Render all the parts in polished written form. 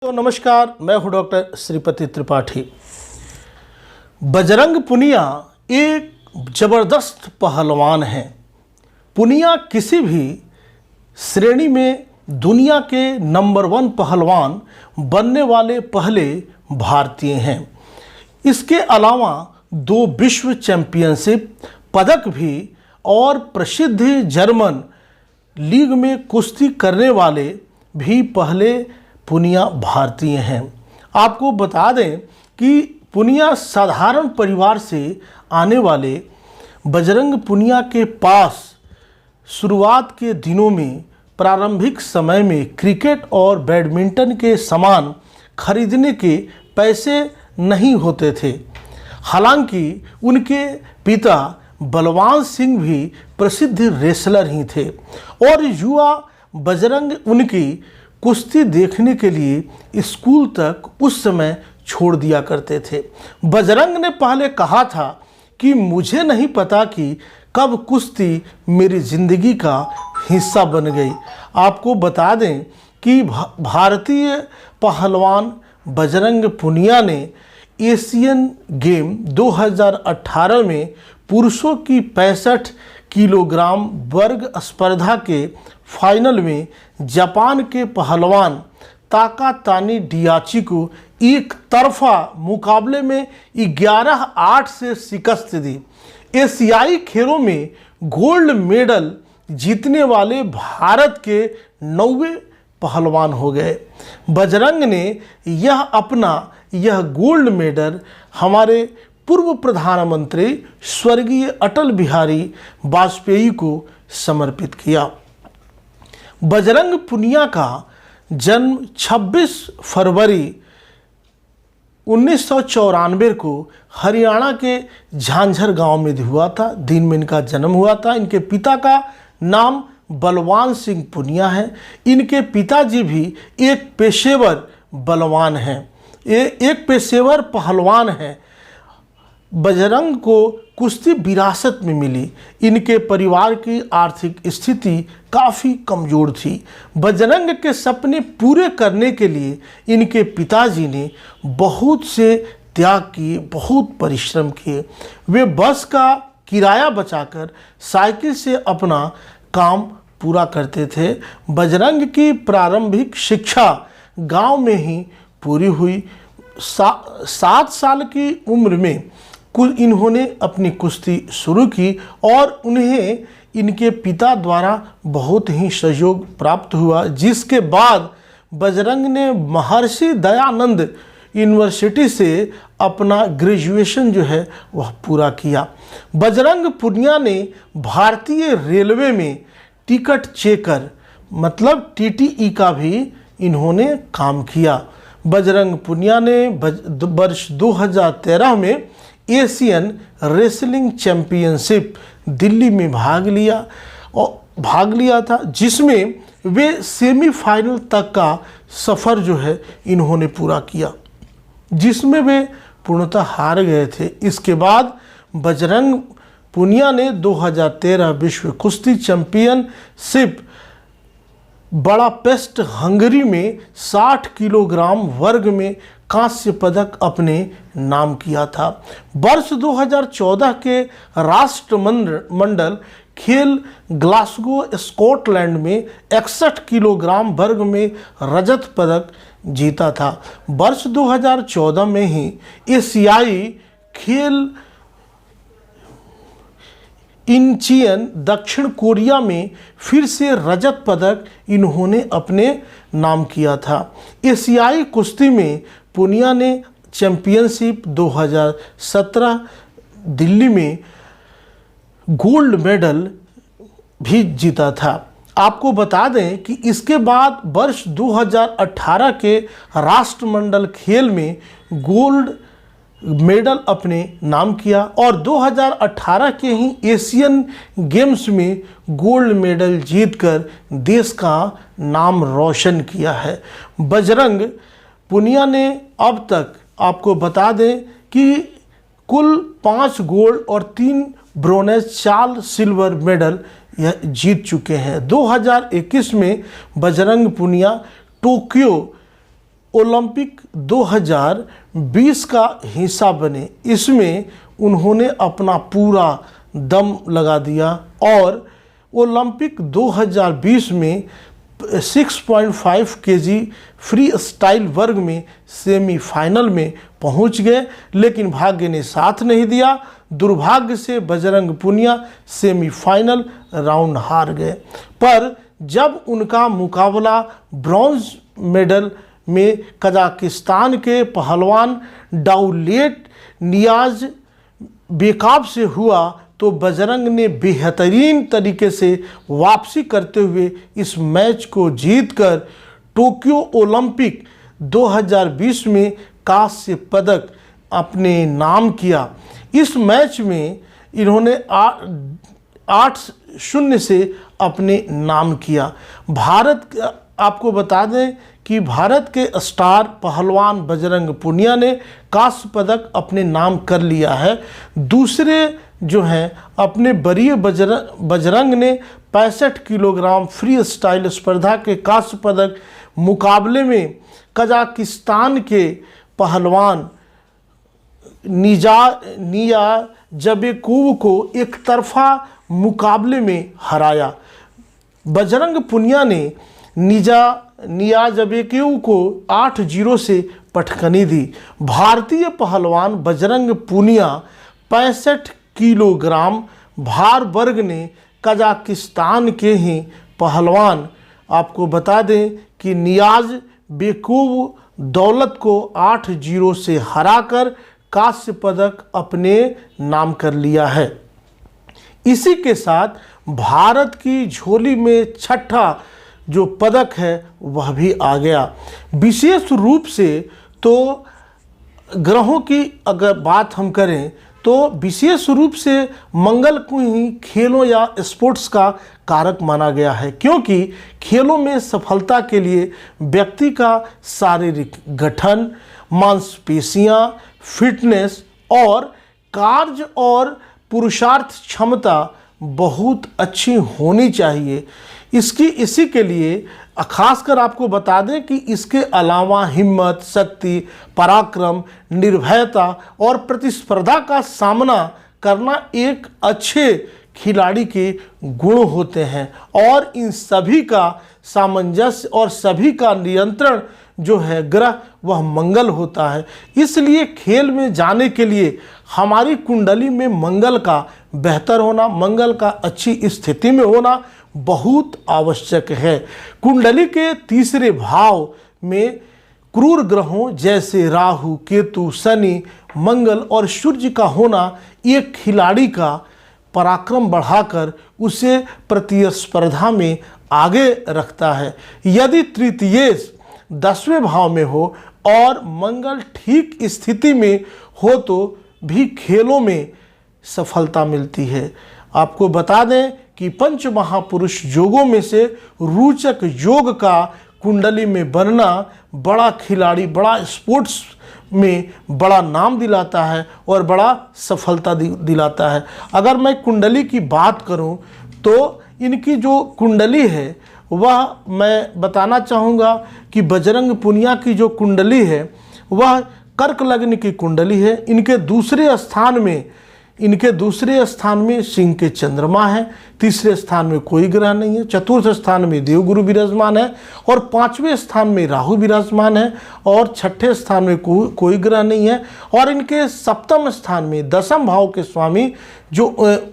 तो नमस्कार, मैं हूं डॉक्टर श्रीपति त्रिपाठी। बजरंग पुनिया एक ज़बरदस्त पहलवान हैं। पुनिया किसी भी श्रेणी में दुनिया के नंबर 1 पहलवान बनने वाले पहले भारतीय हैं। इसके अलावा 2 विश्व चैंपियनशिप पदक भी और प्रसिद्ध जर्मन लीग में कुश्ती करने वाले भी पहले पुनिया भारतीय हैं। आपको बता दें कि पुनिया साधारण परिवार से आने वाले बजरंग पुनिया के पास शुरुआत के दिनों में प्रारंभिक समय में क्रिकेट और बैडमिंटन के सामान खरीदने के पैसे नहीं होते थे। हालांकि उनके पिता बलवान सिंह भी प्रसिद्ध रेसलर ही थे और युवा बजरंग उनकी कुश्ती देखने के लिए स्कूल तक उस समय छोड़ दिया करते थे। बजरंग ने पहले कहा था कि मुझे नहीं पता कि कब कुश्ती मेरी ज़िंदगी का हिस्सा बन गई। आपको बता दें कि भारतीय पहलवान बजरंग पुनिया ने एशियन गेम 2018 में पुरुषों की 65 किलोग्राम वर्ग स्पर्धा के फाइनल में जापान के पहलवान ताकातानी डियाची को एक तरफा मुकाबले में 11-8 से शिकस्त दी। एशियाई खेलों में गोल्ड मेडल जीतने वाले भारत के 9वें पहलवान हो गए। बजरंग ने यह गोल्ड मेडल हमारे पूर्व प्रधानमंत्री स्वर्गीय अटल बिहारी वाजपेयी को समर्पित किया। बजरंग पुनिया का जन्म 26 फरवरी 1994 को हरियाणा के झांझर गांव में हुआ था। दिन में इनका जन्म हुआ था। इनके पिता का नाम बलवान सिंह पुनिया है। इनके पिताजी भी एक पेशेवर बलवान हैं, एक पेशेवर पहलवान हैं। बजरंग को कुश्ती विरासत में मिली। इनके परिवार की आर्थिक स्थिति काफ़ी कमज़ोर थी। बजरंग के सपने पूरे करने के लिए इनके पिताजी ने बहुत से त्याग किए, बहुत परिश्रम किए। वे बस का किराया बचाकर साइकिल से अपना काम पूरा करते थे। बजरंग की प्रारंभिक शिक्षा गांव में ही पूरी हुई। 7 साल की उम्र में इन्होंने अपनी कुश्ती शुरू की और उन्हें इनके पिता द्वारा बहुत ही सहयोग प्राप्त हुआ, जिसके बाद बजरंग ने महर्षि दयानंद यूनिवर्सिटी से अपना ग्रेजुएशन जो है वह पूरा किया। बजरंग पुनिया ने भारतीय रेलवे में टिकट चेकर मतलब टीटीई का भी इन्होंने काम किया। बजरंग पुनिया ने वर्ष 2013 में एशियन रेसलिंग चैंपियनशिप दिल्ली में भाग लिया था, जिसमें वे सेमीफाइनल तक का सफ़र जो है इन्होंने पूरा किया, जिसमें वे पूर्णतः हार गए थे। इसके बाद बजरंग पुनिया ने 2013 विश्व कुश्ती चैंपियनशिप बुडापेस्ट हंगरी में 60 किलोग्राम वर्ग में कांस्य पदक अपने नाम किया था। वर्ष 2014 के राष्ट्रमंडल खेल ग्लासगो स्कॉटलैंड में 61 किलोग्राम वर्ग में रजत पदक जीता था। वर्ष 2014 में ही एशियाई खेल इंचियन दक्षिण कोरिया में फिर से रजत पदक इन्होंने अपने नाम किया था। एशियाई कुश्ती में पुनिया ने चैंपियनशिप 2017 दिल्ली में गोल्ड मेडल भी जीता था। आपको बता दें कि इसके बाद वर्ष 2018 के राष्ट्रमंडल खेल में गोल्ड मेडल अपने नाम किया और 2018 के ही एशियन गेम्स में गोल्ड मेडल जीतकर देश का नाम रोशन किया है। बजरंग पुनिया ने अब तक आपको बता दें कि कुल 5 गोल्ड और 3 ब्रोंज 4 सिल्वर मेडल यह जीत चुके हैं। 2021 में बजरंग पुनिया टोक्यो ओलंपिक 2020 का हिस्सा बने। इसमें उन्होंने अपना पूरा दम लगा दिया और ओलंपिक 2020 में 6.5 केजी फ्री स्टाइल वर्ग में सेमीफाइनल में पहुंच गए, लेकिन भाग्य ने साथ नहीं दिया। दुर्भाग्य से बजरंग पुनिया सेमीफाइनल राउंड हार गए। पर जब उनका मुकाबला ब्रॉन्ज मेडल में कजाकिस्तान के पहलवान दाउलेट नियाज बेकाब से हुआ तो बजरंग ने बेहतरीन तरीके से वापसी करते हुए इस मैच को जीतकर टोक्यो ओलंपिक 2020 में कांस्य पदक अपने नाम किया। इस मैच में इन्होंने 8-0 से अपने नाम किया। भारत, आपको बता दें कि भारत के स्टार पहलवान बजरंग पुनिया ने कांस्य पदक अपने नाम कर लिया है। दूसरे जो हैं अपने वरीय बजरंग ने 65 किलोग्राम फ्री स्टाइल स्पर्धा के कांस्य पदक मुकाबले में कजाकिस्तान के पहलवान निया जबेकोव को एक तरफा मुकाबले में हराया। बजरंग पुनिया ने नियाज़बेकोव को 8-0 से पटखनी दी। भारतीय पहलवान बजरंग पुनिया 65 किलोग्राम भार वर्ग ने कजाकिस्तान के ही पहलवान, आपको बता दें कि नियाज़बेकोव दौलत को 8-0 से हराकर कांस्य पदक अपने नाम कर लिया है। इसी के साथ भारत की झोली में छठा जो पदक है वह भी आ गया। विशेष रूप से तो ग्रहों की अगर बात हम करें तो विशेष रूप से मंगल को ही खेलों या स्पोर्ट्स का कारक माना गया है, क्योंकि खेलों में सफलता के लिए व्यक्ति का शारीरिक गठन, मांसपेशियां, फिटनेस और कार्य और पुरुषार्थ क्षमता बहुत अच्छी होनी चाहिए। इसी के लिए खासकर आपको बता दें कि इसके अलावा हिम्मत, शक्ति, पराक्रम, निर्भयता और प्रतिस्पर्धा का सामना करना एक अच्छे खिलाड़ी के गुण होते हैं और इन सभी का सामंजस्य और सभी का नियंत्रण जो है ग्रह वह मंगल होता है। इसलिए खेल में जाने के लिए हमारी कुंडली में मंगल का बेहतर होना, मंगल का अच्छी स्थिति में होना बहुत आवश्यक है। कुंडली के तीसरे भाव में क्रूर ग्रहों जैसे राहु, केतु, शनि, मंगल और सूर्य का होना एक खिलाड़ी का पराक्रम बढ़ाकर उसे प्रतिस्पर्धा में आगे रखता है। यदि तृतीयेश 10वें भाव में हो और मंगल ठीक स्थिति में हो तो भी खेलों में सफलता मिलती है। आपको बता दें कि पंच महापुरुष योगों में से रोचक योग का कुंडली में बनना बड़ा खिलाड़ी, बड़ा स्पोर्ट्स में बड़ा नाम दिलाता है और बड़ा सफलता दिलाता है। अगर मैं कुंडली की बात करूं तो इनकी जो कुंडली है वह मैं बताना चाहूँगा कि बजरंग पुनिया की जो कुंडली है वह कर्क लग्न की कुंडली है। इनके दूसरे स्थान में सिंह के चंद्रमा है, तीसरे स्थान में कोई ग्रह नहीं है, चतुर्थ स्थान में देवगुरु विराजमान है और 5वें स्थान में राहु विराजमान है और 6ठे स्थान में कोई ग्रह नहीं है। और इनके 7वें स्थान में 10वें भाव के स्वामी जो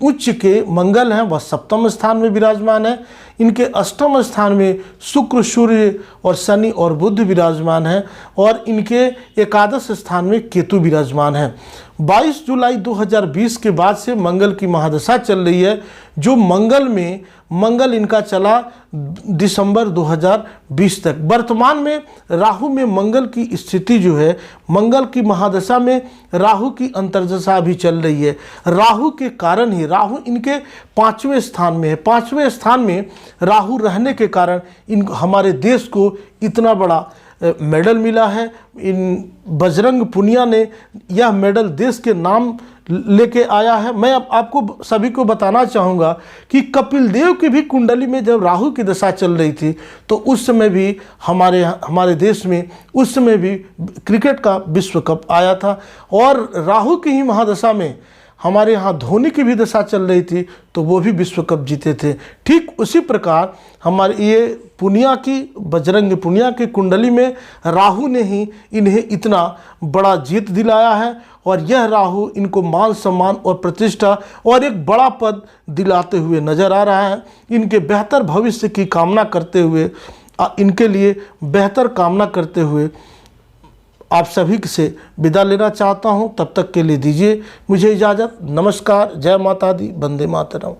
उच्च के मंगल हैं वह 7वें स्थान में विराजमान है। इनके 8वें स्थान में शुक्र, सूर्य और शनि और बुध विराजमान है और इनके 11वें स्थान में केतु विराजमान है। 22 जुलाई 2020 के बाद से मंगल की महादशा चल रही है, जो मंगल इनका चला दिसंबर 2020 तक। वर्तमान में राहु में मंगल की स्थिति जो है, मंगल की महादशा में राहु की अंतर्दशा भी चल रही है। राहु के कारण ही राहु इनके 5वें स्थान में है। 5वें स्थान में राहु रहने के कारण हमारे देश को इतना बड़ा मेडल मिला है। इन बजरंग पुनिया ने यह मेडल देश के नाम लेके आया है। मैं अब आपको सभी को बताना चाहूँगा कि कपिल देव की भी कुंडली में जब राहु की दशा चल रही थी तो उस समय भी हमारे देश में उस समय भी क्रिकेट का विश्व कप आया था, और राहु की ही महादशा में हमारे यहाँ धोनी की भी दशा चल रही थी तो वो भी विश्व कप जीते थे। ठीक उसी प्रकार हमारे ये पुनिया की, बजरंग पुनिया की कुंडली में राहु ने ही इन्हें इतना बड़ा जीत दिलाया है, और यह राहु इनको मान सम्मान और प्रतिष्ठा और एक बड़ा पद दिलाते हुए नजर आ रहा है। इनके बेहतर भविष्य की कामना करते हुए, इनके लिए बेहतर कामना करते हुए आप सभी से विदा लेना चाहता हूं। तब तक के लिए दीजिए मुझे इजाज़त। नमस्कार, जय माता दी, वंदे मातरम।